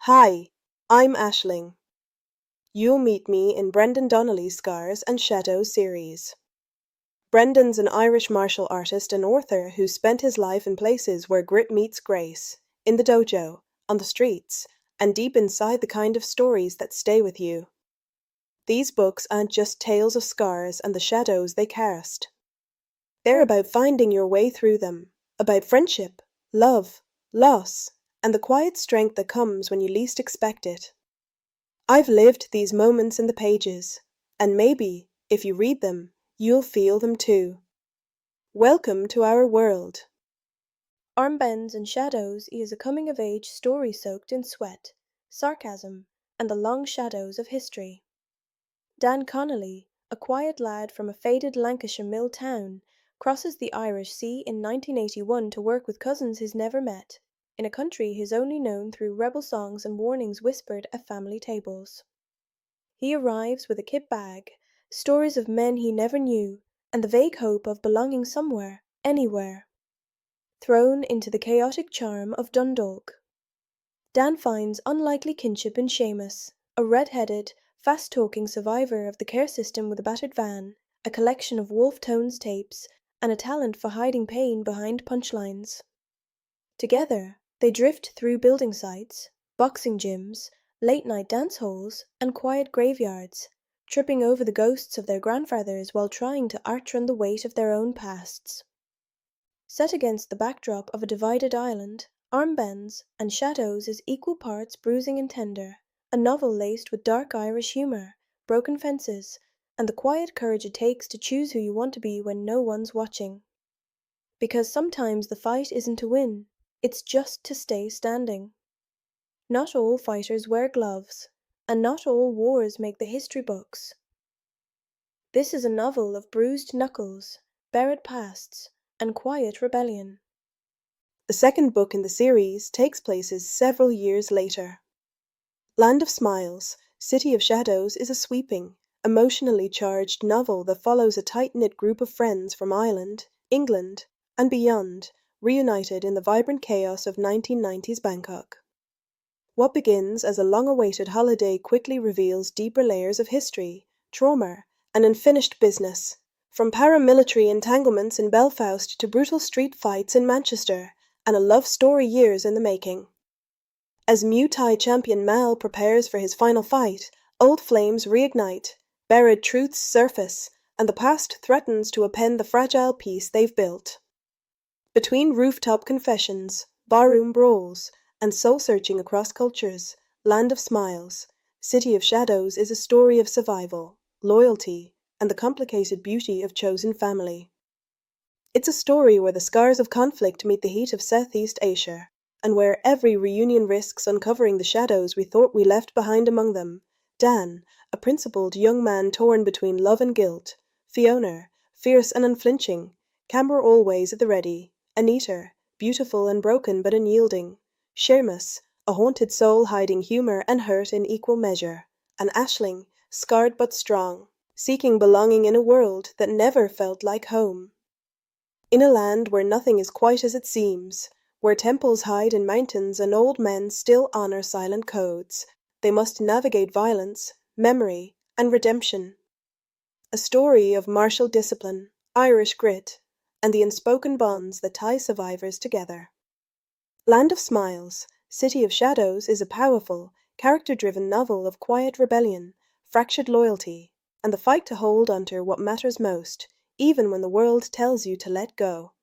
Hi, I'm Aisling. You'll meet me in Brendan Donnelly's Scars and Shadows series. Brendan's an Irish martial artist and author who spent his life in places where grit meets grace, in the dojo, on the streets, and deep inside the kind of stories that stay with you. These books aren't just tales of scars and the shadows they cast. They're about finding your way through them, about friendship, love, loss, and the quiet strength that comes when you least expect it. I've lived these moments in the pages, and maybe, if you read them, you'll feel them too. Welcome to our world. Armbands and Shadows is a coming-of-age story soaked in sweat, sarcasm, and the long shadows of history. Dan Connolly, a quiet lad from a faded Lancashire mill town, crosses the Irish Sea in 1981 to work with cousins he's never met, in a country he's only known through rebel songs and warnings whispered at family tables. He arrives with a kit bag, stories of men he never knew, and the vague hope of belonging somewhere, anywhere. Thrown into the chaotic charm of Dundalk. Dan finds unlikely kinship in Seamus, a red-headed, fast-talking survivor of the care system with a battered van, a collection of Wolfe Tones tapes, and a talent for hiding pain behind punchlines. Together, they drift through building sites, boxing gyms, late-night dance halls, and quiet graveyards, tripping over the ghosts of their grandfathers while trying to outrun the weight of their own pasts. Set against the backdrop of a divided island, Armbands and Shadows is equal parts bruising and tender, a novel laced with dark Irish humour, broken fences, and the quiet courage it takes to choose who you want to be when no one's watching. Because sometimes the fight isn't to win, it's just to stay standing. Not all fighters wear gloves, and not all wars make the history books. This is a novel of bruised knuckles, buried pasts, and quiet rebellion. The second book in the series takes place several years later. Land of Smiles, City of Shadows is a sweeping, emotionally charged novel that follows a tight-knit group of friends from Ireland, England, and beyond, reunited in the vibrant chaos of 1990s Bangkok. What begins as a long-awaited holiday quickly reveals deeper layers of history, trauma, and unfinished business, from paramilitary entanglements in Belfast to brutal street fights in Manchester, and a love story years in the making. As Muay Thai champion Mal prepares for his final fight, old flames reignite, buried truths surface, and the past threatens to upend the fragile peace they've built. Between rooftop confessions, barroom brawls, and soul-searching across cultures, Land of Smiles, City of Shadows is a story of survival, loyalty, and the complicated beauty of chosen family. It's a story where the scars of conflict meet the heat of Southeast Asia, and where every reunion risks uncovering the shadows we thought we left behind among them. Dan, a principled young man torn between love and guilt, Fiona, fierce and unflinching, Camber always at the ready, Anita, beautiful and broken but unyielding, Seamus, a haunted soul hiding humour and hurt in equal measure, and Aisling, scarred but strong, seeking belonging in a world that never felt like home. In a land where nothing is quite as it seems, where temples hide in mountains and old men still honour silent codes, they must navigate violence, memory, and redemption. A story of martial discipline, Irish grit, and the unspoken bonds that tie survivors together. Land of Smiles, City of Shadows is a powerful, character-driven novel of quiet rebellion, fractured loyalty, and the fight to hold onto what matters most, even when the world tells you to let go.